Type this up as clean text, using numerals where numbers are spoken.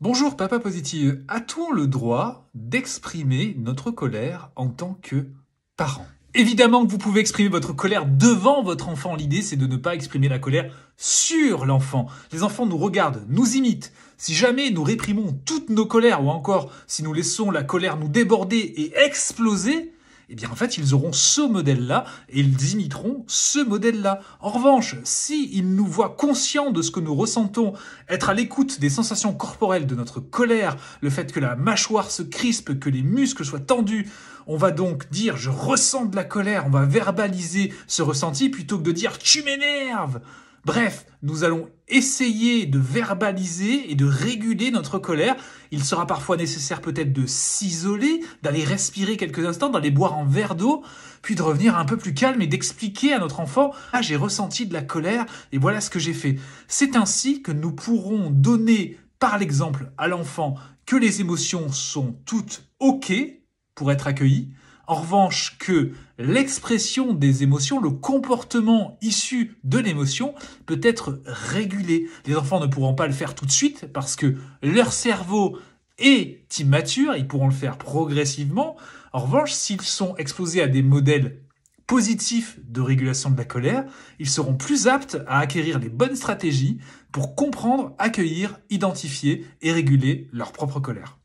Bonjour Papa Positive, a-t-on le droit d'exprimer notre colère en tant que parent? Évidemment que vous pouvez exprimer votre colère devant votre enfant. L'idée, c'est de ne pas exprimer la colère sur l'enfant. Les enfants nous regardent, nous imitent. Si jamais nous réprimons toutes nos colères, ou encore si nous laissons la colère nous déborder et exploser, eh bien en fait, ils auront ce modèle-là et ils imiteront ce modèle-là. En revanche, s'ils nous voient conscients de ce que nous ressentons, être à l'écoute des sensations corporelles de notre colère, le fait que la mâchoire se crispe, que les muscles soient tendus, on va donc dire « je ressens de la colère », on va verbaliser ce ressenti plutôt que de dire « tu m'énerves ». Bref, nous allons essayer de verbaliser et de réguler notre colère. Il sera parfois nécessaire peut-être de s'isoler, d'aller respirer quelques instants, d'aller boire un verre d'eau, puis de revenir un peu plus calme et d'expliquer à notre enfant « Ah, j'ai ressenti de la colère et voilà ce que j'ai fait ». C'est ainsi que nous pourrons donner par l'exemple à l'enfant que les émotions sont toutes OK pour être accueillies. En revanche, que l'expression des émotions, le comportement issu de l'émotion peut être régulé. Les enfants ne pourront pas le faire tout de suite parce que leur cerveau est immature, ils pourront le faire progressivement. En revanche, s'ils sont exposés à des modèles positifs de régulation de la colère, ils seront plus aptes à acquérir les bonnes stratégies pour comprendre, accueillir, identifier et réguler leur propre colère.